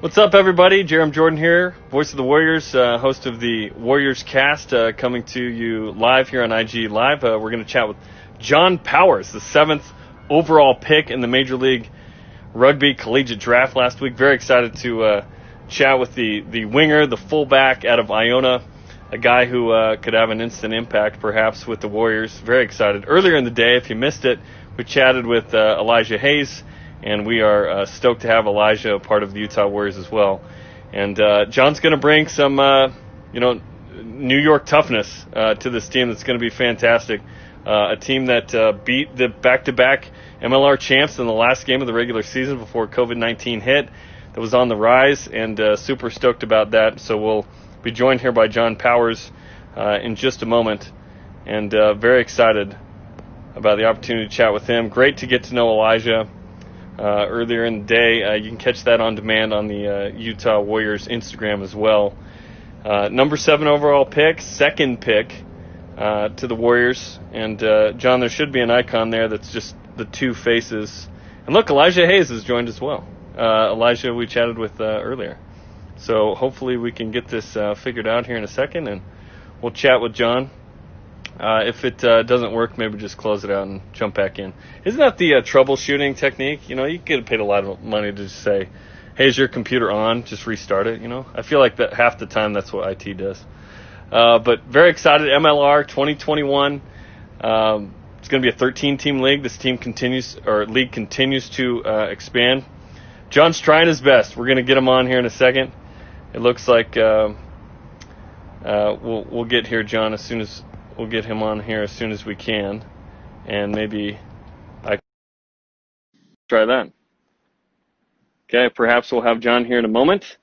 What's up, everybody? Jerem Jordan here, voice of the Warriors, host of the Warriors Cast, coming to you live here on IG Live. We're going to chat with John Powers, the 7th overall pick in the Major League Rugby Collegiate Draft last week. Very excited to chat with the winger, the fullback out of Iona, a guy who could have an instant impact perhaps with the Warriors. Very excited. Earlier in the day, if you missed it, we chatted with Elijah Hayes, and we are stoked to have Elijah a part of the Utah Warriors as well. And John's going to bring some, New York toughness to this team that's going to be fantastic. A team that beat the back-to-back MLR champs in the last game of the regular season before COVID-19 hit. That was on the rise, and super stoked about that. So we'll be joined here by John Powers in just a moment, and very excited about the opportunity to chat with him. Great to get to know Elijah earlier in the day. You can catch that on demand on the Utah Warriors Instagram as well. Number 7 overall pick, second pick to the Warriors. And John, there should be an icon there that's just the two faces. And look, Elijah Hayes has joined as well. Elijah we chatted with earlier. So hopefully we can get this figured out here in a second, and we'll chat with John. If it doesn't work, maybe just close it out and jump back in. Isn't that the troubleshooting technique? You know, you get paid a lot of money to just say, hey, is your computer on? Just restart it, you know? I feel like that half the time that's what IT does. But very excited. MLR 2021. It's going to be a 13-team league. This league continues to expand. John's trying his best. We're going to get him on here in a second. It looks like we'll get here, John, we'll get him on here as soon as we can, and maybe I can try that. Okay, perhaps we'll have John here in a moment,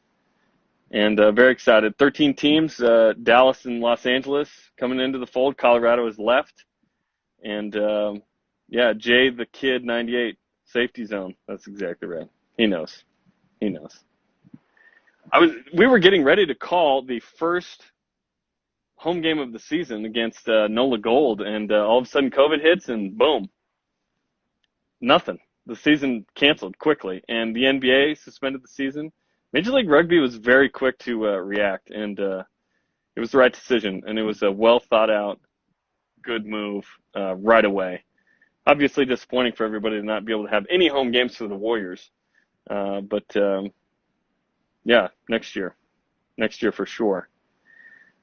and very excited. 13 teams, Dallas and Los Angeles coming into the fold. Colorado is left, and Jay the Kid 98 safety zone. That's exactly right. He knows. We were getting ready to call the first home game of the season against NOLA Gold, and all of a sudden COVID hits, and boom, nothing. The season canceled quickly, and the NBA suspended the season. Major League Rugby was very quick to react, and it was the right decision, and it was a well-thought-out, good move right away. Obviously disappointing for everybody to not be able to have any home games for the Warriors, but next year for sure.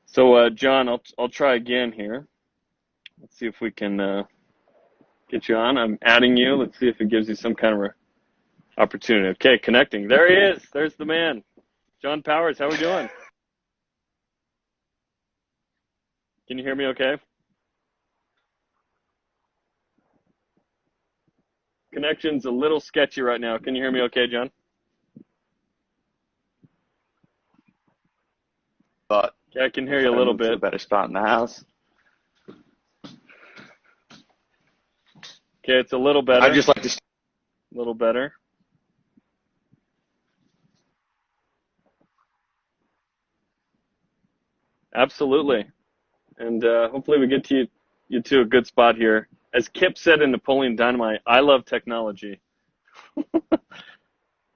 So, John, I'll try again here. Let's see if we can get you on. I'm adding you. Let's see if it gives you some kind of opportunity. Okay, connecting. There he is. There's the man. John Powers, how are we doing? Can you hear me okay? Connection's a little sketchy right now. Can you hear me okay, John? But yeah, I can hear you a little bit. A better spot in the house. Okay, it's a little better. I'd just like to. A little better. Absolutely. And hopefully we get you to a good spot here. As Kip said in Napoleon Dynamite, I love technology.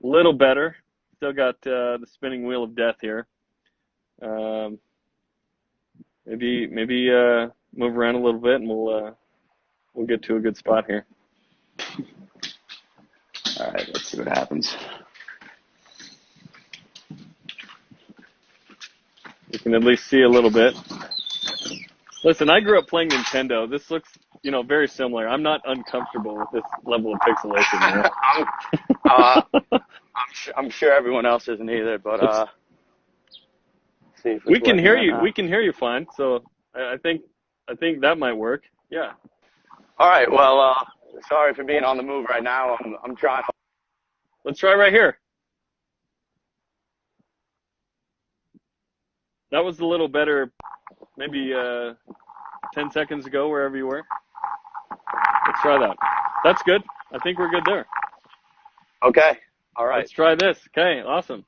Little better. Still got the spinning wheel of death here. Maybe move around a little bit, and we'll get to a good spot here. All right, let's see what happens. You can at least see a little bit. Listen, I grew up playing Nintendo. This looks, very similar. I'm not uncomfortable with this level of pixelation. I'm sure everyone else isn't either, but see if we can hear you. We can hear you fine. So I think that might work. Yeah. All right. Well, sorry for being on the move right now. I'm trying. Let's try right here. That was a little better, maybe 10 seconds ago, wherever you were. Let's try that. That's good. I think we're good there. Okay. All right. Let's try this. Okay. Awesome.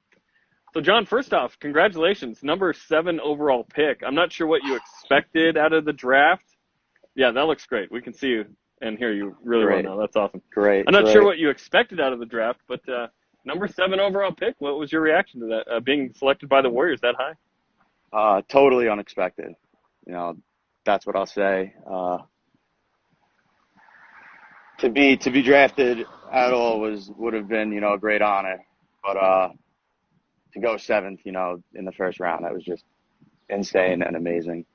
So, John, first off, congratulations. Number 7 overall pick. I'm not sure what you expected out of the draft. Yeah, that looks great. We can see you and hear you really well now. That's awesome. Great. I'm not sure what you expected out of the draft, but Number 7 overall pick. What was your reaction to that, being selected by the Warriors that high? Totally unexpected. That's what I'll say. To be drafted at all would have been, a great honor. But to go 7th, in the first round, that was just insane and amazing.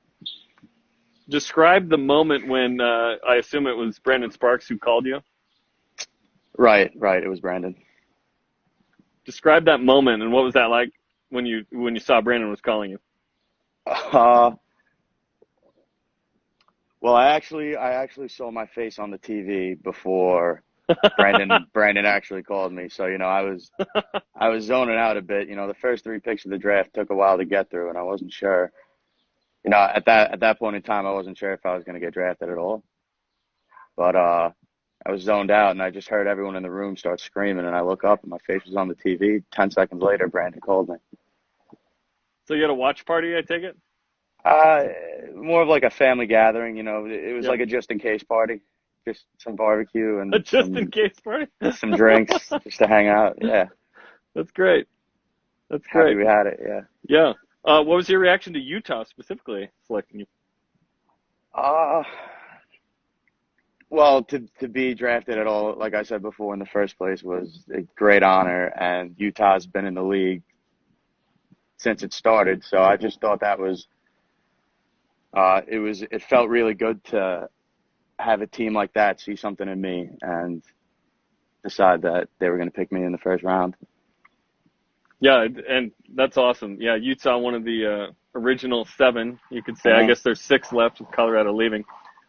Describe the moment when I assume it was Brandon Sparks who called you. Right. It was Brandon. Describe that moment and what was that like when you saw Brandon was calling you? Well, I actually saw my face on the TV before Brandon actually called me. So, I was zoning out a bit. The first 3 picks of the draft took a while to get through, and I wasn't sure. At that point in time, I wasn't sure if I was going to get drafted at all. But I was zoned out, and I just heard everyone in the room start screaming, and I look up, and my face was on the TV. 10 seconds later, Brandon called me. So you had a watch party, I take it? More of like a family gathering. It was Yep. like a just-in-case party. Just some barbecue and A just-in-case party? some drinks just to hang out. Yeah. That's great. That's Happy great. we had it, yeah. Yeah. What was your reaction to Utah specifically selecting you? Well, to be drafted at all, like I said before, in the first place was a great honor, and Utah's been in the league since it started, so I just thought that was it felt really good to have a team like that see something in me and decide that they were going to pick me in the first round. Yeah, and that's awesome. Yeah, Utah, one of the original 7, you could say. I guess there's 6 left with Colorado leaving.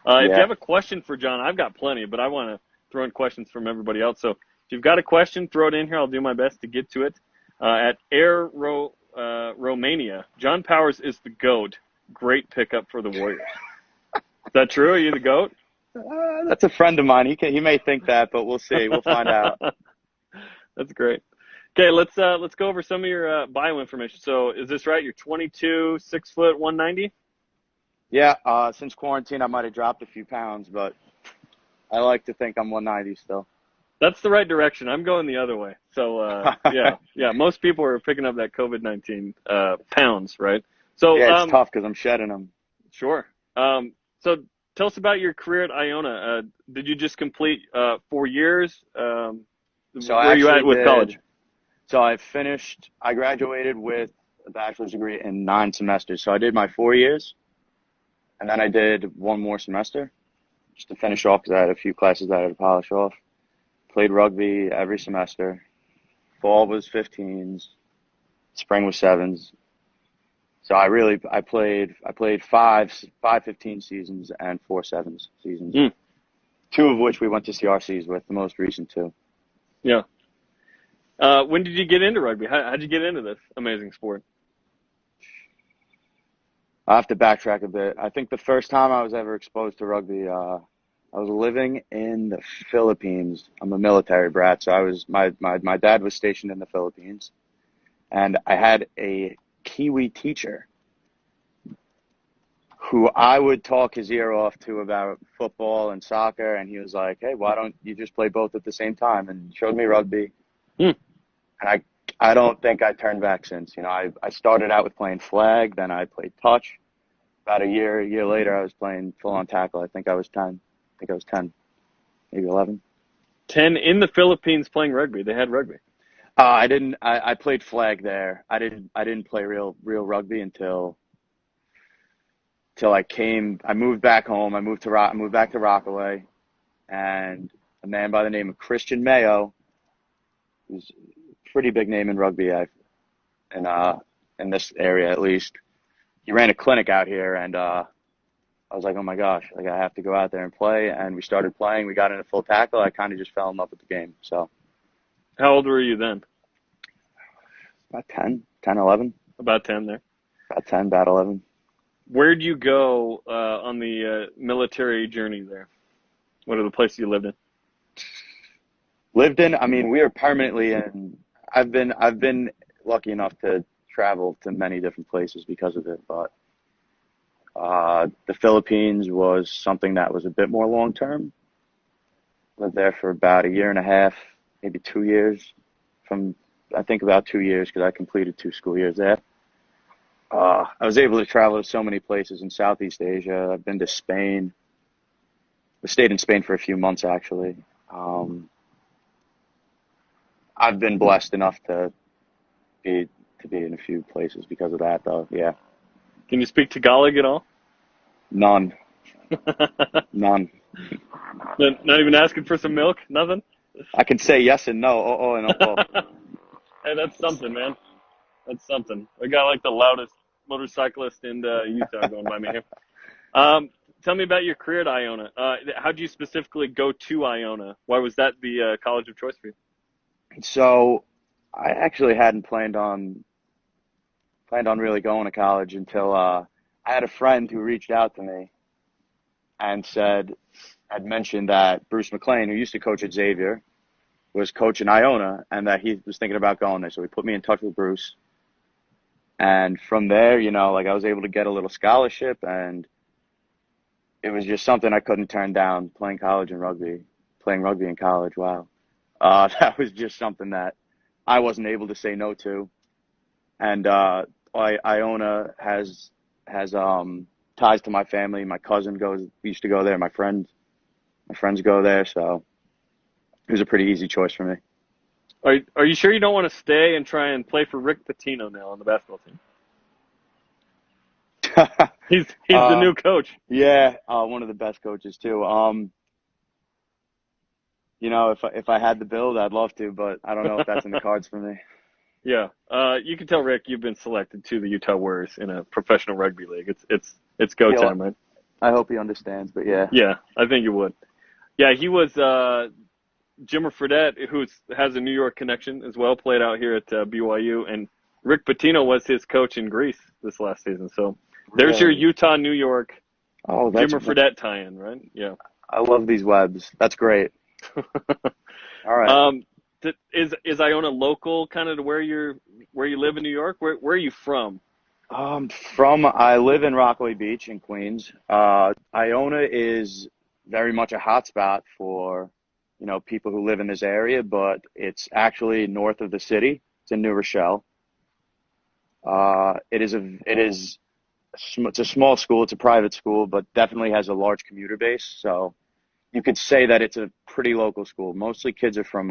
If you have a question for John, I've got plenty, but I want to throw in questions from everybody else. So if you've got a question, throw it in here. I'll do my best to get to it. At Romania, John Powers is the GOAT. Great pickup for the Warriors. Is that true? Are you the GOAT? That's a friend of mine. He may think that, but we'll see. We'll find out. That's great. Okay, let's go over some of your bio information. So is this right? You're 22, 6 foot, 190? Yeah, since quarantine, I might have dropped a few pounds, but I like to think I'm 190 still. That's the right direction. I'm going the other way. So, yeah. Most people are picking up that COVID-19 pounds, right? So yeah, it's tough because I'm shedding them. Sure. So tell us about your career at Iona. Did you just complete 4 years? Where are you at with college? So I graduated with a bachelor's degree in 9 semesters. So I did my 4 years. And then I did 1 more semester just to finish off because I had a few classes that I had to polish off. Played rugby every semester. Fall was 15s. Spring was 7s. So I played 5 15 seasons and 4 7s seasons. 2 of which we went to CRCs with, the most recent 2. Yeah. When did you get into rugby? How'd you get into this amazing sport? I have to backtrack a bit. I think the first time I was ever exposed to rugby, I was living in the Philippines. I'm a military brat, so my dad was stationed in the Philippines, and I had a Kiwi teacher who I would talk his ear off to about football and soccer, and he was like, "Hey, why don't you just play both at the same time?" And showed me rugby, and I don't think I turned back since. I started out with playing flag, then I played touch. About a year later, I was playing full-on tackle. I think I was 10, maybe 11. 10 in the Philippines playing rugby. They had rugby. I played flag there. I didn't play real rugby until I moved back home. I moved back to Rockaway, and a man by the name of Christian Mayo, who's a pretty big name in rugby, in this area at least. He ran a clinic out here, and I was like, oh my gosh, I have to go out there and play. And we started playing. We got into full tackle. I kind of just fell in love with the game. So, how old were you then? About 10, 11. About 10 there. About 10, about 11. Where'd you go on the military journey there? What are the places you lived in? I mean, we were permanently in. I've been lucky enough to travel to many different places because of it, but the Philippines was something that was a bit more long term. Lived there for about a year and a half, maybe 2 years. from I think about 2 years because I completed 2 school years there. I was able to travel to so many places in Southeast Asia. I've been to Spain. I stayed in Spain for a few months actually. Um, I've been blessed enough be to be in a few places because of that, though. Yeah, Can you speak Tagalog at all? none, none. Not even asking for some milk? Nothing? I can say yes and no. Oh, and oh. Hey, that's something, man. That's something. We got like the loudest motorcyclist in Utah going by me here. Tell me about your career at Iona. How did you specifically go to Iona? Why was that the college of choice for you? So, I actually hadn't planned on really going to college until I had a friend who reached out to me and had mentioned that Bruce McLean, who used to coach at Xavier, was coaching Iona and that he was thinking about going there. So he put me in touch with Bruce. And from there, like I was able to get a little scholarship, and it was just something I couldn't turn down, playing rugby in college. Wow. That was just something that I wasn't able to say no to. And Iona has ties to my family. My cousin used to go there. My friends go there. So it was a pretty easy choice for me. Are you sure you don't want to stay and try and play for Rick Pitino now on the basketball team? He's the new coach. Yeah, one of the best coaches too. If I had the build, I'd love to, but I don't know if that's in the cards for me. Yeah. You can tell Rick you've been selected to the Utah Warriors in a professional rugby league. It's go Yeah, time, right? I hope he understands, but yeah. Yeah, I think you would. Yeah, he was Jimmer Fredette, who has a New York connection as well, played out here at BYU, and Rick Pitino was his coach in Greece this last season. So there's your Really? Utah New York Oh, Jimmer Fredette tie-in, right? Yeah. I love these webs. That's great. All right. Is Iona local, kind of to where you live in New York? Where are you from? I live in Rockaway Beach in Queens. Iona is very much a hotspot for, people who live in this area, but it's actually north of the city. It's in New Rochelle. It's a small school. It's a private school, but definitely has a large commuter base. So you could say that it's a pretty local school. Mostly kids are from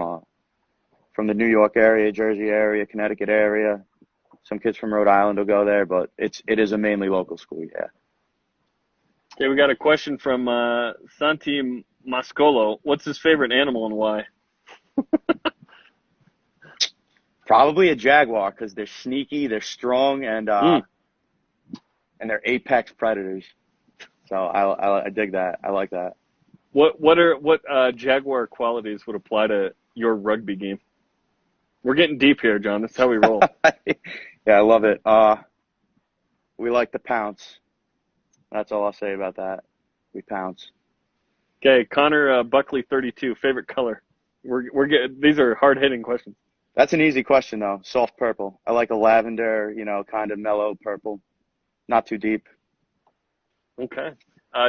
the New York area, Jersey area, Connecticut area. Some kids from Rhode Island will go there, but it is a mainly local school, yeah. Okay, we got a question from Santi Mascolo. What's his favorite animal and why? Probably a jaguar because they're sneaky, they're strong, and they're apex predators. So I dig that. I like that. What jaguar qualities would apply to your rugby game? We're getting deep here, John. That's how we roll. Yeah, I love it. We like to pounce. That's all I'll say about that. We pounce. Okay, Connor Buckley 32. Favorite color? We're getting these are hard hitting questions. That's an easy question though. Soft purple. I like a lavender, kind of mellow purple. Not too deep. Okay.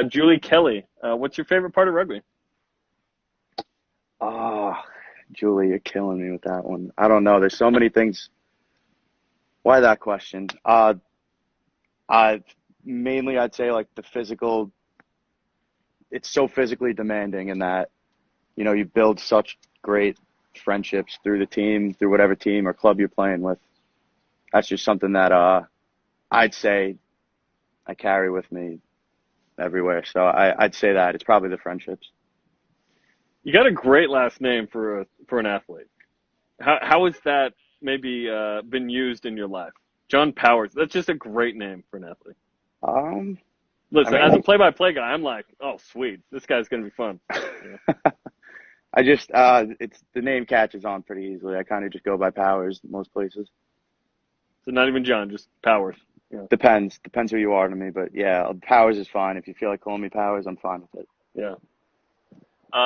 Julie Kelly. What's your favorite part of rugby? Oh, Julie, you're killing me with that one. I don't know. There's so many things. Why that question? I'd say like the physical. It's so physically demanding in that, you build such great friendships through the team, through whatever team or club you're playing with. That's just something that I'd say I carry with me everywhere. So I'd say that it's probably the friendships. You got a great last name for an athlete. How has that maybe been used in your life? John Powers. That's just a great name for an athlete. Listen, as a play-by-play guy, I'm like, oh, sweet, this guy's gonna be fun. Yeah. It's the name catches on pretty easily. I kind of just go by Powers most places. So not even John, just Powers. Yeah. Depends who you are to me, but yeah, Powers is fine. If you feel like calling me Powers, I'm fine with it. Yeah.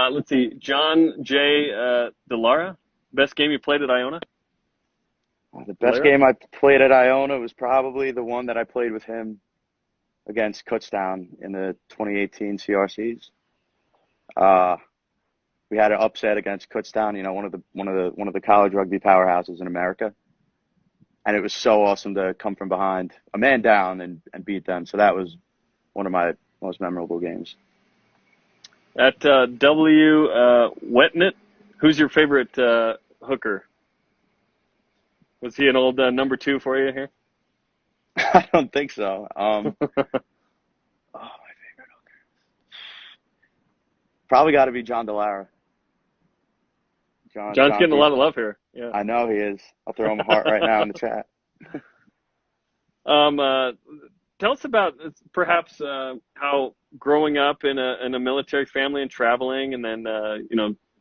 Let's see, John J. Delara. Best game you played at Iona? The best game I played at Iona was probably the one that I played with him against Kutztown in the 2018 CRCs. we had an upset against Kutztown, one of the college rugby powerhouses in America. And it was so awesome to come from behind, a man down, and beat them. So that was one of my most memorable games. At Wetnett, who's your favorite hooker? Was he an old number 2 for you here? I don't think so. My favorite hooker. Probably got to be John Delara. John's John getting a lot of love here. Yeah. I know he is. I'll throw him a heart right now in the chat. Tell us about perhaps how growing up in a military family and traveling, and then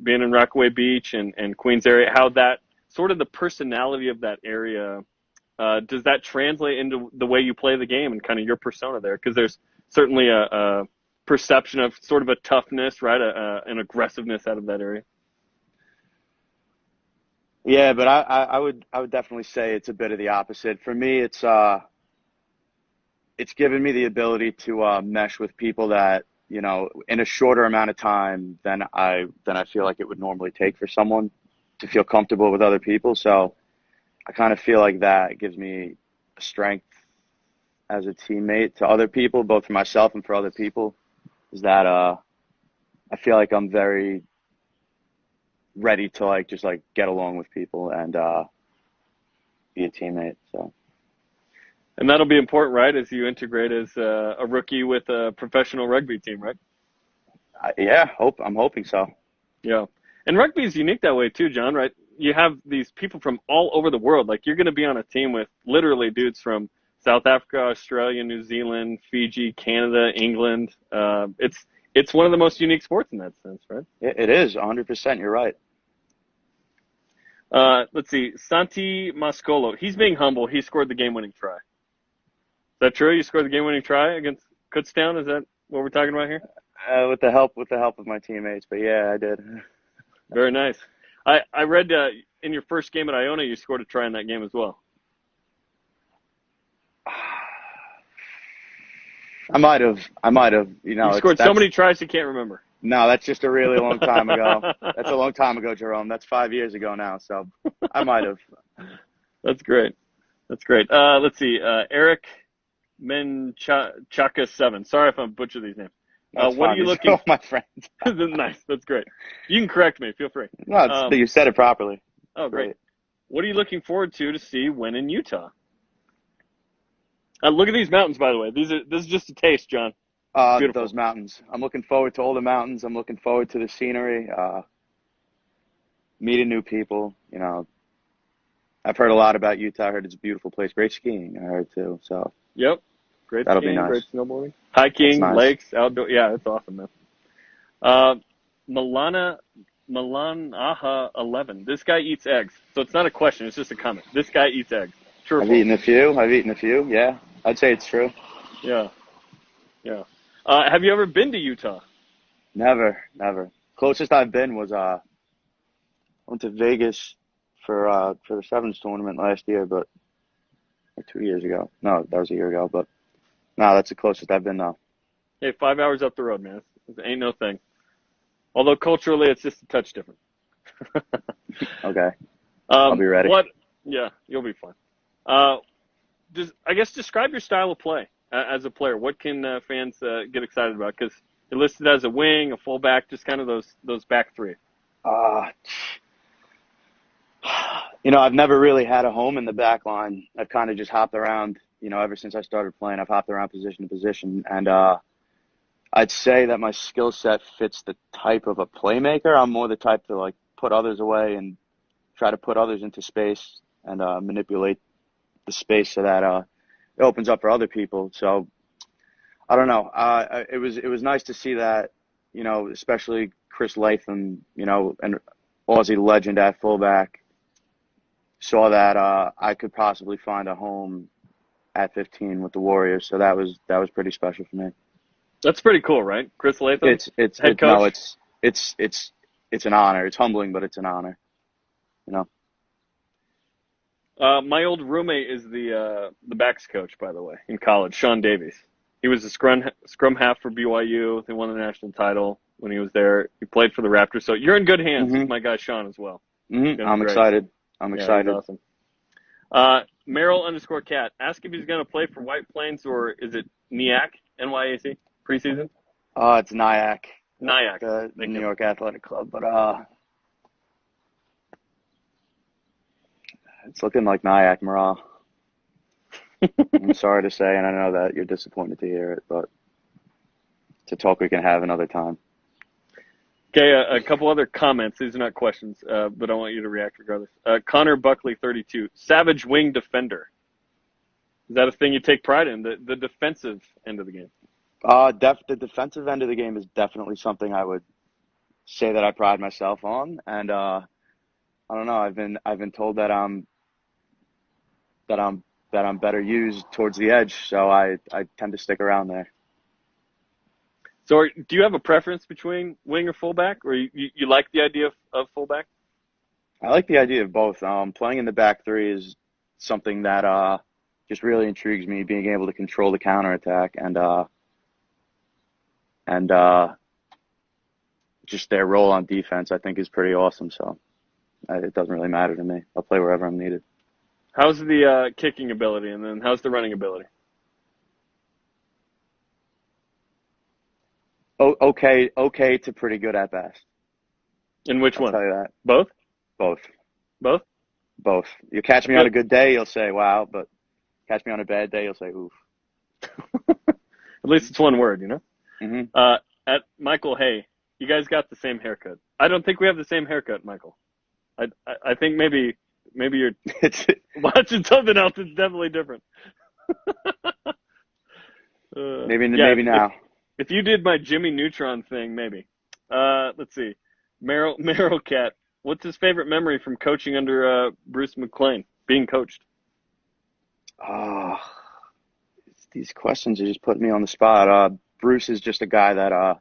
being in Rockaway Beach and Queens area, how that sort of the personality of that area does that translate into the way you play the game and kind of your persona there? Because there's certainly a perception of sort of a toughness, right, an aggressiveness out of that area. Yeah, but I would definitely say it's a bit of the opposite. For me, it's given me the ability to mesh with people that, in a shorter amount of time than I feel like it would normally take for someone to feel comfortable with other people. So I kind of feel like that gives me a strength as a teammate to other people, both for myself and for other people, is that I feel like I'm very ready to just get along with people and be a teammate. So, and that'll be important, right, as you integrate as a rookie with a professional rugby team, right? I'm hoping so. Yeah, and rugby is unique that way too, John. Right? You have these people from all over the world. Like, you're going to be on a team with literally dudes from South Africa, Australia, New Zealand, Fiji, Canada, England. It's one of the most unique sports in that sense, right? It is 100%. You're right. Let's see. Santi Mascolo. He's being humble. He scored the game-winning try. Is that true? You scored the game-winning try against Kutztown? Is that what we're talking about here? With the help of my teammates, but yeah, I did. Very nice. I read in your first game at Iona, you scored a try in that game as well. I might have. You scored so many tries you can't remember. No, that's just a really long time ago. That's a long time ago, Jerome. That's 5 years ago now, so I might have. That's great. Let's see. Eric Menchaka 7. Sorry if I'm butchering these names. What are you looking for? My friend. Nice. That's great. You can correct me. Feel free. No, you said it properly. Oh, great. What are you looking forward to see when in Utah? Look at these mountains, by the way. This is just a taste, John. Beautiful. Those mountains. I'm looking forward to all the mountains. I'm looking forward to the scenery, meeting new people. I've heard a lot about Utah. I heard it's a beautiful place. Great skiing, I heard too. So. Yep. Great That'll skiing, be nice. Great snowboarding. Hiking, nice. Lakes, outdoor. Yeah, it's awesome, man. Malanaha 11. This guy eats eggs. So it's not a question. It's just a comment. This guy eats eggs. True. I've eaten a few. Yeah. I'd say it's true. Yeah. Have you ever been to Utah? Never. Closest I've been was went to Vegas for the Sevens tournament last year, or 2 years ago. No, that was a year ago. But no, that's the closest I've been now. Hey, 5 hours up the road, man. It ain't no thing. Although culturally, it's just a touch different. Okay. I'll be ready. Yeah, you'll be fine. Describe your style of play as a player. What can fans get excited about? Because you're listed as a wing, a fullback, just kind of those back three. I've never really had a home in the back line. I've kind of just hopped around, ever since I started playing. I've hopped around position to position. And I'd say that my skill set fits the type of a playmaker. I'm more the type to, put others away and try to put others into space and manipulate the space so that it opens up for other people. So I don't know. It was nice to see that, especially Chris Latham, an Aussie legend at fullback, saw that I could possibly find a home at 15 with the Warriors. So that was pretty special for me. That's pretty cool, right? Chris Latham, it's head coach. No, it's an honor. It's humbling, but it's an honor. My old roommate is the backs coach, by the way, in college, Sean Davies. He was a scrum half for BYU. They won the national title. when he was there. He played for the Raptors. So you're in good hands with Mm-hmm. my guy Sean as well. Mm-hmm. I'm excited. I'm excited. He's awesome. Merrill_cat. Ask if he's going to play for White Plains or is it NYAC, NYAC, preseason? It's NYAC. NYAC. The New York Athletic Club. But it's looking like NYAC morale. I'm sorry to say, and I know that you're disappointed to hear it, but it's a talk we can have another time. Okay, a couple other comments. These are not questions, but I want you to react regardless. Connor Buckley, 32. Savage wing defender. Is that a thing you take pride in, the defensive end of the game? The defensive end of the game is definitely something I would say that I pride myself on, and I don't know. I've been told that I'm better used towards the edge, so I tend to stick around there. So do you have a preference between wing or fullback, or you like the idea of fullback? I like the idea of both. Playing in the back three is something that just really intrigues me, being able to control the counterattack and just their role on defense, I think, is pretty awesome. So it doesn't really matter to me. I'll play wherever I'm needed. How's the kicking ability, and then how's the running ability? Okay to pretty good at best. In which I'll one? tell you that. Both? Both. You catch me on a good day, you'll say, wow, but catch me on a bad day, you'll say, oof. At least it's one word, you know? Mm-hmm. At Michael, hey, you guys got the same haircut. I don't think we have the same haircut, Michael. I think maybe you're watching something else that's definitely different. Maybe now. If you did my Jimmy Neutron thing, maybe. Let's see. Merrill Cat, what's his favorite memory from coaching under Bruce McLean, being coached? These questions are just putting me on the spot. Bruce is just a guy that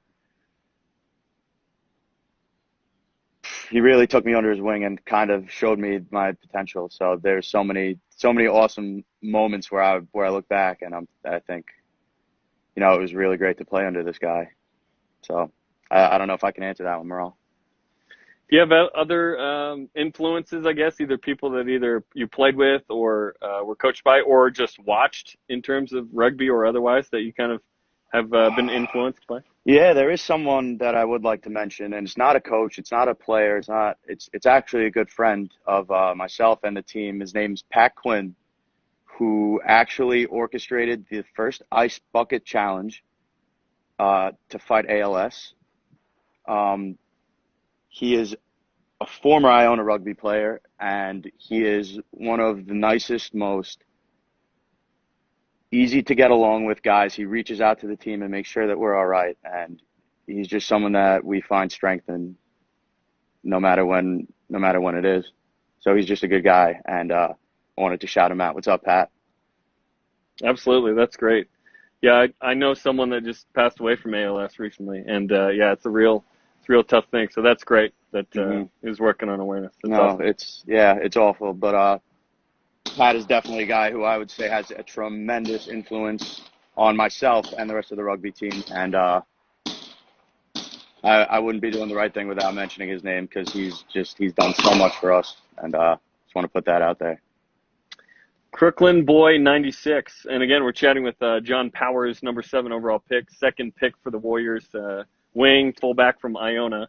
he really took me under his wing and kind of showed me my potential. So there's so many awesome moments where I look back and I think, you know, it was really great to play under this guy. So I don't know if I can answer that one, Merle. Do you have other influences, I guess, either people that either you played with or were coached by or just watched in terms of rugby or otherwise that you kind of have been influenced by? Yeah, there is someone that I would like to mention, and it's not a coach, it's not a player, it's actually a good friend of myself and the team. His name's Pat Quinn, who actually orchestrated the first ice bucket challenge to fight ALS. He is a former Iona rugby player, and he is one of the nicest, most easy to get along with guys. He reaches out to the team and makes sure that we're all right, and he's just someone that we find strength in no matter when it is. So he's just a good guy, and I wanted to shout him out. What's up, Pat? Absolutely, that's great. Yeah, I know someone that just passed away from ALS recently, and yeah, it's a real tough thing. So that's great that he's working on awareness. That's awesome. It's awful, but Pat is definitely a guy who I would say has a tremendous influence on myself and the rest of the rugby team, and I wouldn't be doing the right thing without mentioning his name because he's done so much for us, and just want to put that out there. Crooklyn Boy 96, and again we're chatting with John Powers, number 7 overall pick, second pick for the Warriors, wing fullback from Iona.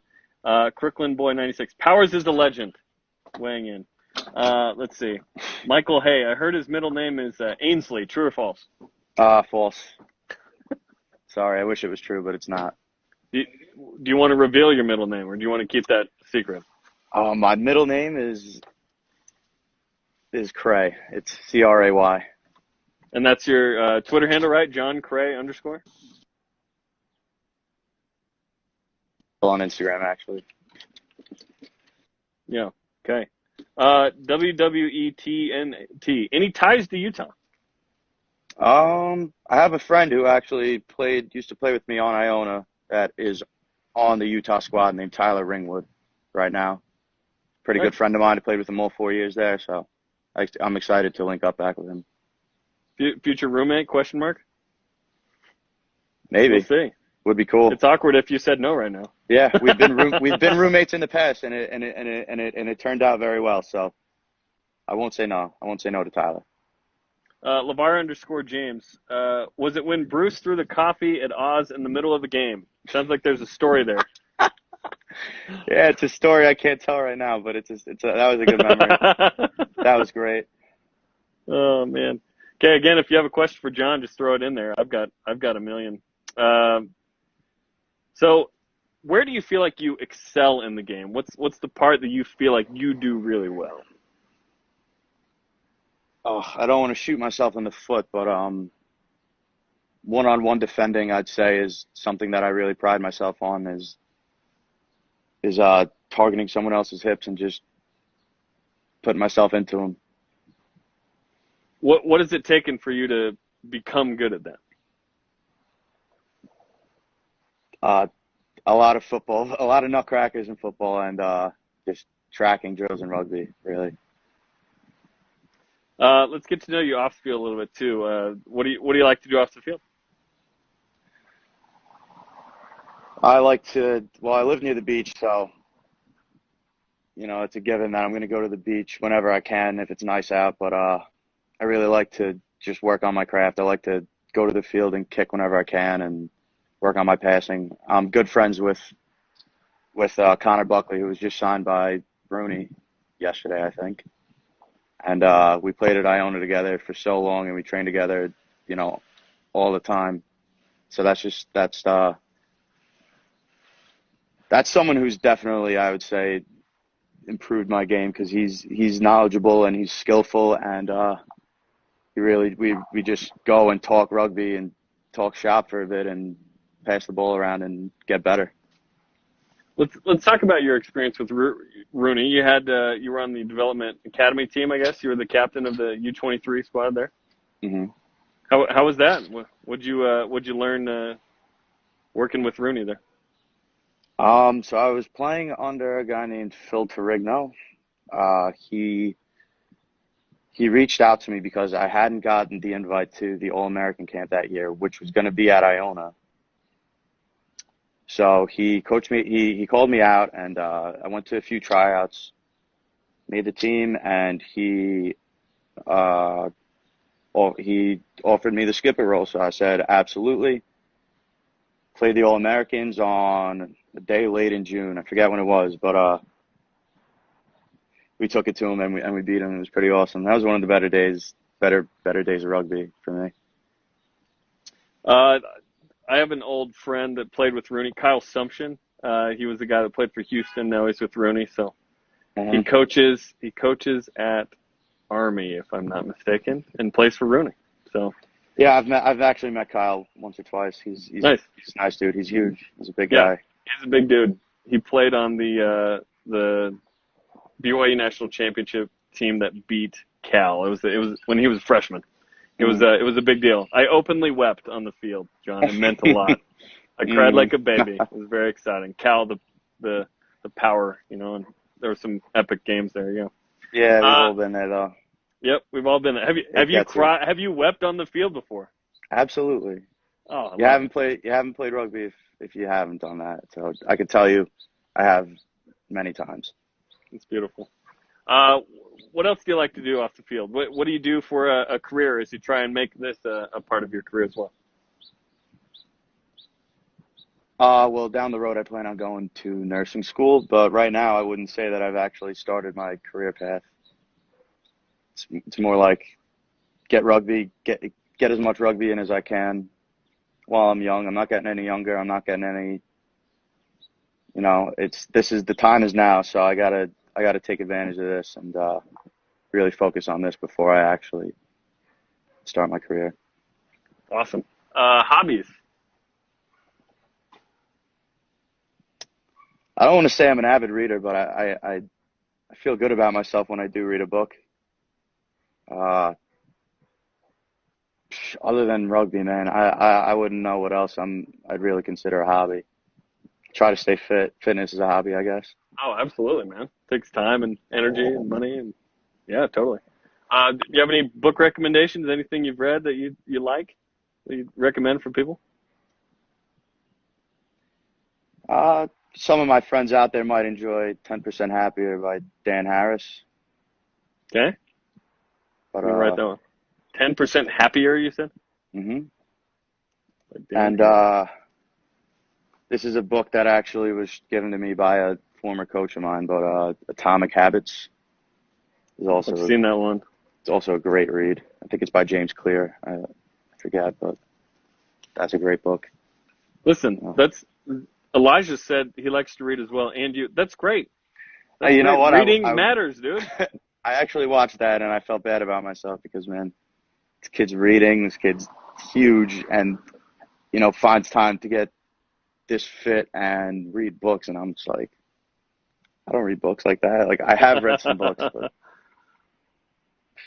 Crooklyn Boy 96. Powers is the legend. Weighing in. Let's see. Michael Hay. I heard his middle name is Ainsley. True or false? False. Sorry, I wish it was true, but it's not. Do you want to reveal your middle name, or do you want to keep that secret? My middle name is Cray. It's Cray. And that's your Twitter handle, right? John Cray _ On Instagram, actually. Yeah. Okay. WWETNT. Any ties to Utah? I have a friend who actually used to play with me on Iona that is on the Utah squad named Tyler Ringwood right now. Pretty good friend of mine. I played with him all 4 years there, so I'm excited to link up back with him. Future roommate, question mark? Maybe. We'll see. Would be cool. It's awkward if you said no right now. Yeah, we've been roommates in the past, and it turned out very well. So I won't say no. I won't say no to Tyler. LeVar_James. Was it when Bruce threw the coffee at Oz in the middle of the game? Sounds like there's a story there. Yeah, it's a story I can't tell right now, but that was a good memory. That was great. Oh man. Okay, again, if you have a question for John, just throw it in there. I've got a million. So, where do you feel like you excel in the game? What's the part that you feel like you do really well? Oh, I don't want to shoot myself in the foot, but one-on-one defending, I'd say, is something that I really pride myself on. Is targeting someone else's hips and just putting myself into them. What has it taken for you to become good at that? A lot of football, a lot of nutcrackers in football, and just tracking drills in rugby, really. Let's get to know you off the field a little bit too. What do you like to do off the field? I live near the beach, so it's a given that I'm going to go to the beach whenever I can if it's nice out. But I really like to just work on my craft. I like to go to the field and kick whenever I can and work on my passing. I'm good friends with Connor Buckley, who was just signed by Rooney yesterday, I think. And we played at Iona together for so long, and we trained together, all the time. So that's someone who's definitely, I would say, improved my game because he's knowledgeable and he's skillful, and we just go and talk rugby and talk shop for a bit and pass the ball around and get better. Let's talk about your experience with Rooney. You were on the development academy team, I guess. You were the captain of the U23 squad there. Mm-hmm. How was that? What'd you learn working with Rooney there? So I was playing under a guy named Phil Torigno. He reached out to me because I hadn't gotten the invite to the All-American camp that year, which was going to be at Iona. So he coached me. He called me out, and I went to a few tryouts, made the team, and he offered me the skipper role. So I said absolutely. Played the All-Americans on a day late in June. I forget when it was, but we took it to him and we beat him. It was pretty awesome. That was one of the better days of rugby for me. I have an old friend that played with Rooney, Kyle Sumption. He was the guy that played for Houston. Now he's with Rooney. So he coaches at Army, if I'm not mistaken, and plays for Rooney. So yeah, I've actually met Kyle once or twice. He's nice. He's a nice dude. He's huge. He's a big guy. He's a big dude. He played on the BYU national championship team that beat Cal. It was when he was a freshman. It was a big deal. I openly wept on the field, John. It meant a lot. I cried like a baby. It was very exciting. Cal, the power, and there were some epic games there. Yeah. Yeah, we've all been there though. Yep, we've all been there. Have you cried? Have you wept on the field before? Absolutely. Oh, you haven't played rugby if you haven't done that. So I could tell you, I have many times. It's beautiful. What else do you like to do off the field? What do you do for a career as you try and make this a part of your career as well? Well, down the road, I plan on going to nursing school, but right now I wouldn't say that I've actually started my career path. It's more like get as much rugby in as I can while I'm young. I'm not getting any younger. I'm not getting any, the time is now. So I gotta take advantage of this and really focus on this before I actually start my career. Awesome. Hobbies. I don't want to say I'm an avid reader, but I feel good about myself when I do read a book. Other than rugby, man, I wouldn't know what else I'd really consider a hobby. Try to stay fit. Fitness is a hobby, I guess. Oh, absolutely, man. Takes time and energy and money, and yeah, totally. Do you have any book recommendations? Anything you've read that you like, that you recommend for people? Some of my friends out there might enjoy 10% Happier by Dan Harris. Okay. But, Let me write that one. 10% Happier, you said? hmm Like Dan And Harris. this is a book that actually was given to me by a former coach of mine, but Atomic Habits is I've seen that one. it's also a great read. I think it's by James Clear. I forget, but that's a great book. Listen, Elijah said he likes to read as well, and you. That's great. That's Hey, you know great. what? Reading matters, dude. I actually watched that and I felt bad about myself because, man, this kid's reading, this kid's huge and, finds time to get this fit and read books. And I'm just like, I don't read books like that. Like, I have read some books, but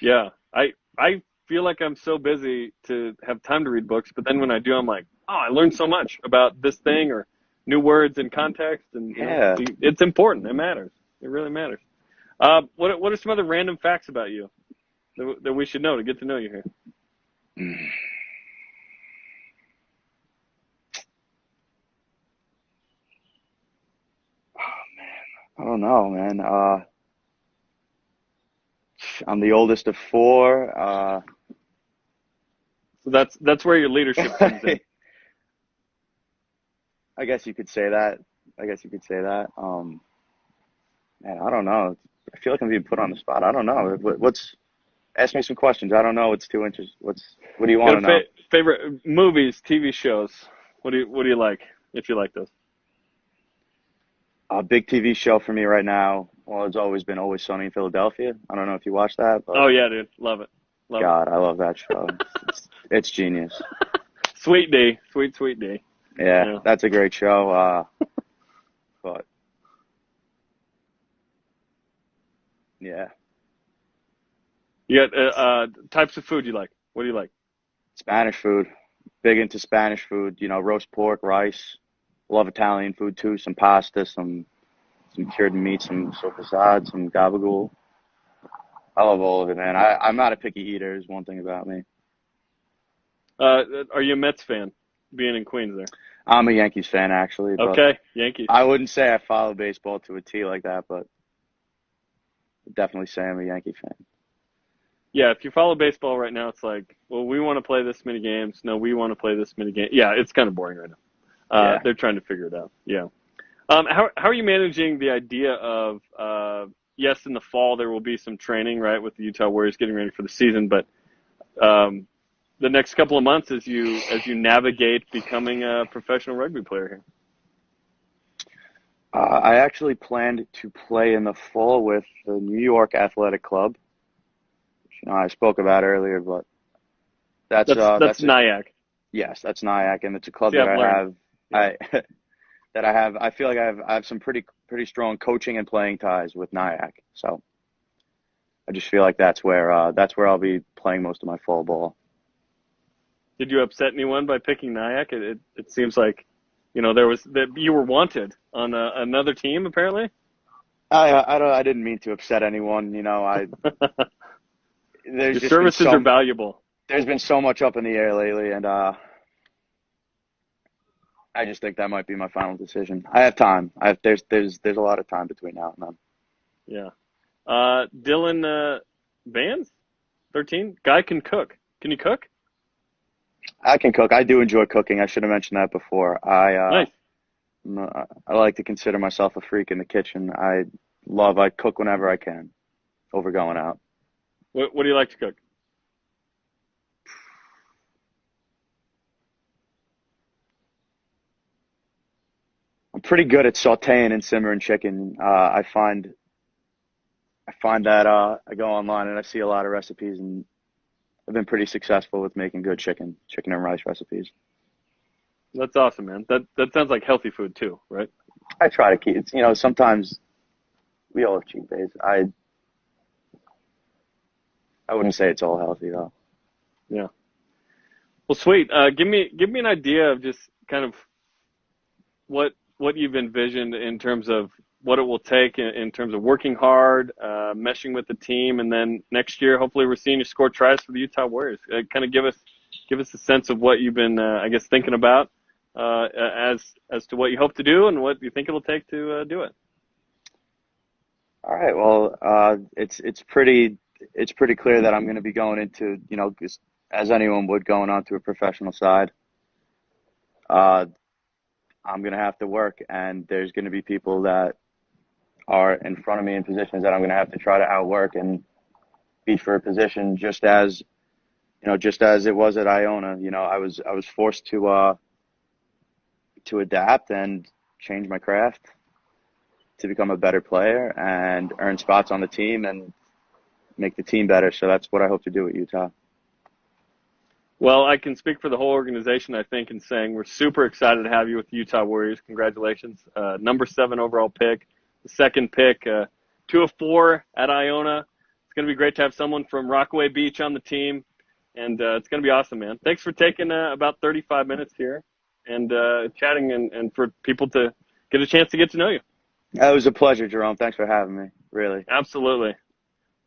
Yeah, I feel like I'm so busy to have time to read books, but then when I do, I'm like, oh, I learned so much about this thing or new words and context, and yeah. it's important. It matters. It really matters. What are some other random facts about you that we should know to get to know you here? I don't know, man. I'm the oldest of four. So that's where your leadership comes in. I guess you could say that. Man, I don't know. I feel like I'm being put on the spot. I don't know. Ask me some questions. I don't know what's 2 inches. What do you want to know? Favorite movies, TV shows? What do you like, if you like those? A big TV show for me right now. Well, it's always been Always Sunny in Philadelphia. I don't know if you watch that, but Oh yeah, dude, love it. God, I love that show. It's genius. Sweet D, sweet D. Yeah, that's a great show. But yeah, You got types of food you like. What do you like? Spanish food. Big into Spanish food. Roast pork, rice. Love Italian food too. Some pasta, some cured meat, some soppressata, some gabagool. I love all of it, man. I'm not a picky eater is one thing about me. Are you a Mets fan? Being in Queens there. I'm a Yankees fan, actually, but Okay, Yankees. I wouldn't say I follow baseball to a T like that, but I'd definitely say I'm a Yankee fan. Yeah, if you follow baseball right now, it's like, well, we want to play this many games. No, we want to play this many games. Yeah, it's kind of boring right now. Yeah. They're trying to figure it out. Yeah. How are you managing the idea of yes, in the fall there will be some training, right, with the Utah Warriors getting ready for the season, but the next couple of months as you navigate becoming a professional rugby player here? I actually planned to play in the fall with the New York Athletic Club, which I spoke about earlier, but that's NIAC. Yes, that's NIAC, and it's a club See, that I've learned. I have. I feel like I have some pretty strong coaching and playing ties with NIAC. So I just feel like that's where I'll be playing most of my fall ball. Did you upset anyone by picking NIAC? It seems like, you were wanted on another team apparently. I didn't mean to upset anyone. Your services are valuable. There's been so much up in the air lately, and I just think that might be my final decision. I have time. There's a lot of time between now and then. Yeah. Dylan Vans, 13. Guy can cook. Can you cook? I can cook. I do enjoy cooking. I should have mentioned that before. Nice. I like to consider myself a freak in the kitchen. I cook whenever I can, over going out. What do you like to cook? I'm pretty good at sautéing and simmering chicken. I find that I go online and I see a lot of recipes, and I've been pretty successful with making good chicken and rice recipes. That's awesome, man. That sounds like healthy food too, right? I try to keep it. Sometimes we all have cheat days. I wouldn't say it's all healthy though. Yeah. Well, sweet. Give me an idea of just kind of what you've envisioned in terms of what it will take in terms of working hard, meshing with the team, and then next year, hopefully, we're seeing you score tries for the Utah Warriors. Kind of give us a sense of what you've been, I guess, thinking about as to what you hope to do and what you think it'll take to do it. All right. Well, it's pretty clear that I'm going to be going into, just as anyone would, going on to a professional side. I'm going to have to work, and there's going to be people that are in front of me in positions that I'm going to have to try to outwork and beat for a position, just as it was at Iona. I was forced to adapt and change my craft to become a better player and earn spots on the team and make the team better. So that's what I hope to do at Utah. Well, I can speak for the whole organization, I think, in saying we're super excited to have you with the Utah Warriors. Congratulations. Number 7 overall pick, the second pick, 2 of 4 at Iona. It's going to be great to have someone from Rockaway Beach on the team, and it's going to be awesome, man. Thanks for taking about 35 minutes here and chatting and for people to get a chance to get to know you. It was a pleasure, Jerome. Thanks for having me, really. Absolutely.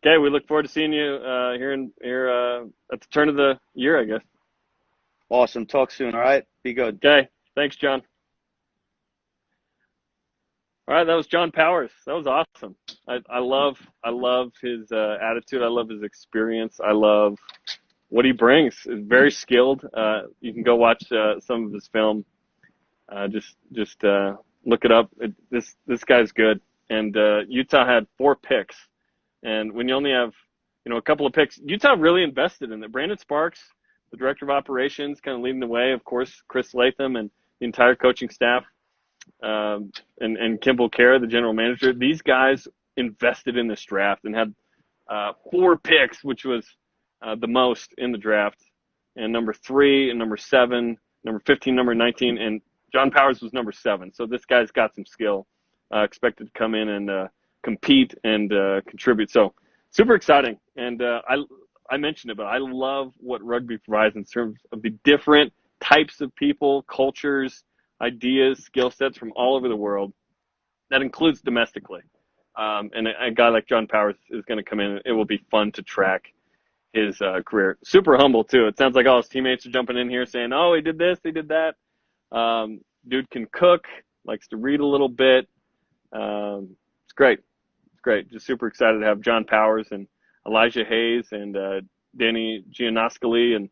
Okay, we look forward to seeing you here at the turn of the year, I guess. Awesome. Talk soon, all right? Be good. Okay. Thanks, John. All right, that was John Powers. That was awesome. I love his attitude. I love his experience. I love what he brings. He's very skilled. You can go watch some of his film. Just look it up. This guy's good. And Utah had 4 picks. And when you only have, a couple of picks, Utah really invested in it. Brandon Sparks, the director of operations, kind of leading the way. Of course, Chris Latham and the entire coaching staff, and Kimball Kara, the general manager. These guys invested in this draft and had 4 picks, which was the most in the draft. And number 3 and number 7, number 15, number 19, and John Powers was number 7. So this guy's got some skill. Expected to come in and compete and contribute. So super exciting. And I mentioned it, but I love what rugby provides in terms of the different types of people, cultures, ideas, skill sets from all over the world. That includes domestically. And a guy like John Powers is going to come in. It will be fun to track his career. Super humble, too. It sounds like all his teammates are jumping in here saying, oh, he did this, he did that. Dude can cook, likes to read a little bit. It's great. It's great. Just super excited to have John Powers and Elijah Hayes and Danny Giannoscoli and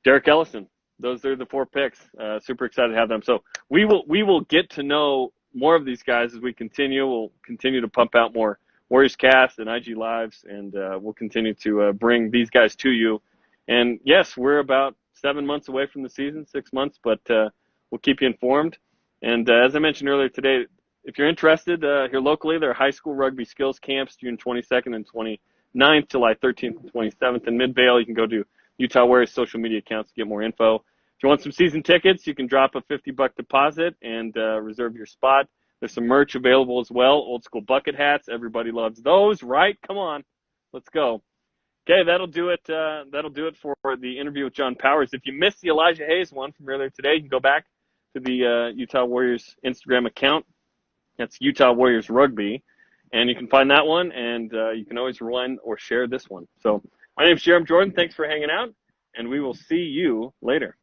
Derek Ellison. Those are the 4 picks. Super excited to have them. So we will get to know more of these guys as we continue. We'll continue to pump out more Warriors Cast and IG Lives, and we'll continue to bring these guys to you. And yes, we're about 7 months away from the season, 6 months, but we'll keep you informed. And as I mentioned earlier today, if you're interested here locally, there are high school rugby skills camps June 22nd and 29th, July 13th and 27th in Midvale. You can go to Utah Warriors social media accounts to get more info. If you want some season tickets, you can drop a $50 deposit and reserve your spot. There's some merch available as well. Old school bucket hats. Everybody loves those, right? Come on. Let's go. Okay, that'll do it. That'll do it for the interview with John Powers. If you missed the Elijah Hayes one from earlier today, you can go back to the Utah Warriors Instagram account. That's Utah Warriors Rugby. And you can find that one, and you can always rewind or share this one. So my name is Jeremy Jordan. Thanks for hanging out, and we will see you later.